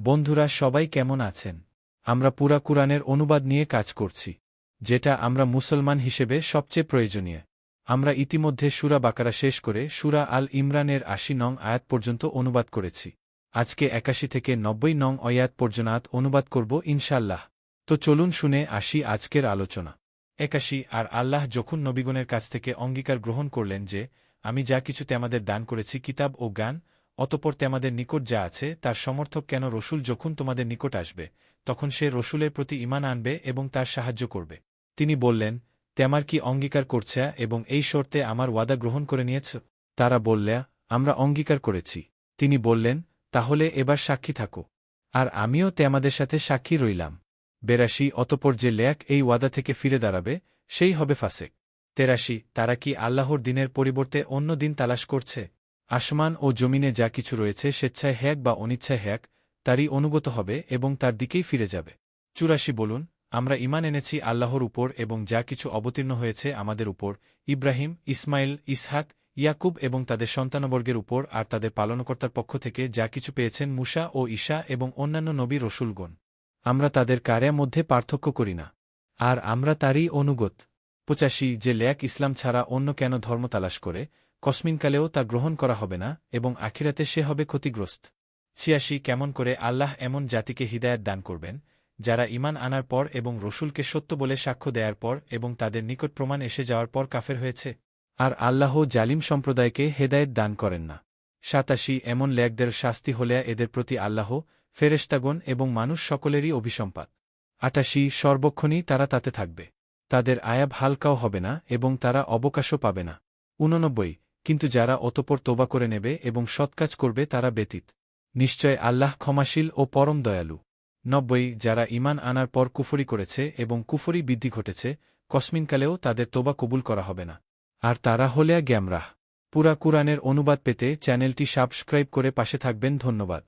বন্ধুরা সবাই কেমন আছেন? আমরা পুরা কুরআনের অনুবাদ নিয়ে কাজ করছি, যেটা আমরা মুসলমান হিসেবে সবচেয়ে প্রয়োজনীয়। আমরা ইতিমধ্যে সূরা বাকারা শেষ করে সূরা আল ইমরানের ৮০ নং আয়াত পর্যন্ত অনুবাদ করেছি। আজকে ৮১ থেকে ৯০ নং আয়াত পর্যন্ত অনুবাদ করব ইনশাআল্লাহ। তো চলুন শুনে আসি আজকের আলোচনা। ৮১ আর আল্লাহ যখন নবীগণের কাছ থেকে অঙ্গীকার গ্রহণ করলেন যে, আমি যা কিছু তোমাদের দান করেছি কিতাব ও জ্ঞান, অতঃপর তোমাদের নিকট যা আছে তার সমর্থক কেন রসুল যখন তোমাদের নিকট আসবে, তখন সে রসুলের প্রতি ঈমান আনবে এবং তার সাহায্য করবে। তিনি বললেন, তোমার কি অঙ্গীকার করছে এবং এই শর্তে আমার ওয়াদা গ্রহণ করে নিয়েছ? তারা বললে, আমরা অঙ্গীকার করেছি। তিনি বললেন, তাহলে এবার সাক্ষী থাকো, আর আমিও তোমাদের সাথে সাক্ষী রইলাম। ৮২ অতঃপর যে লোক এই ওয়াদা থেকে ফিরে দাঁড়াবে সেই হবে ফাসেক। ৮৩ তারা কি আল্লাহর দিনের পরিবর্তে অন্য দিন তালাশ করছে? আসমান ও জমিনে যা কিছু রয়েছে স্বেচ্ছায় হ্যাক বা অনিচ্ছায় হ্যাক, তারই অনুগত হবে এবং তার দিকেই ফিরে যাবে। ৮৪ বলুন, আমরা ঈমান এনেছি আল্লাহর উপর এবং যা কিছু অবতীর্ণ হয়েছে আমাদের উপর, ইব্রাহিম, ইসমাইল, ইসহাক, ইয়াকুব এবং তাদের সন্তানবর্গের উপর, আর তাদের পালনকর্তার পক্ষ থেকে যা কিছু পেয়েছেন মুসা ও ঈসা এবং অন্যান্য নবী রসুলগণ। আমরা তাদের কারের মধ্যে পার্থক্য করি না, আর আমরা তারই অনুগত। ৮৫ যে লোক ইসলাম ছাড়া অন্য কেন ধর্ম তালাশ করে, কসমিনকালেও তা গ্রহণ করা হবে না এবং আখিরাতে সে হবে ক্ষতিগ্রস্ত। ৮৬ কেমন করে আল্লাহ এমন জাতিকে হিদায়াত দান করবেন, যারা ঈমান আনার পর এবং রসুলকে সত্য বলে সাক্ষ্য দেয়ার পর এবং তাদের নিকট প্রমাণ এসে যাওয়ার পর কাফের হয়েছে? আর আল্লাহ জালিম সম্প্রদায়কে হেদায়েত দান করেন না। ৮৭ এমন লোকদের শাস্তি হলে এদের প্রতি আল্লাহ, ফেরেশতাগণ এবং মানুষ সকলেরই অভিসম্পাত। ৮৮ সর্বক্ষণই তারা তাতে থাকবে, তাদের আয়াব হালকাও হবে না এবং তারা অবকাশও পাবে না। ৮৯ কিন্তু যারা অতঃপর তোবা করে নেবে এবং সৎকাজ করবে তারা ব্যতীত, নিশ্চয় আল্লাহ ক্ষমাশীল ও পরম দয়ালু। ৯০ যারা ঈমান আনার পর কুফরি করেছে এবং কুফরি বৃদ্ধি ঘটেছে, কসমিনকালেও তাদের তোবা কবুল করা হবে না, আর তারা হলে গ্যামরাহ। পুরা কুরআনের অনুবাদ পেতে চ্যানেলটি সাবস্ক্রাইব করে পাশে থাকবেন। ধন্যবাদ।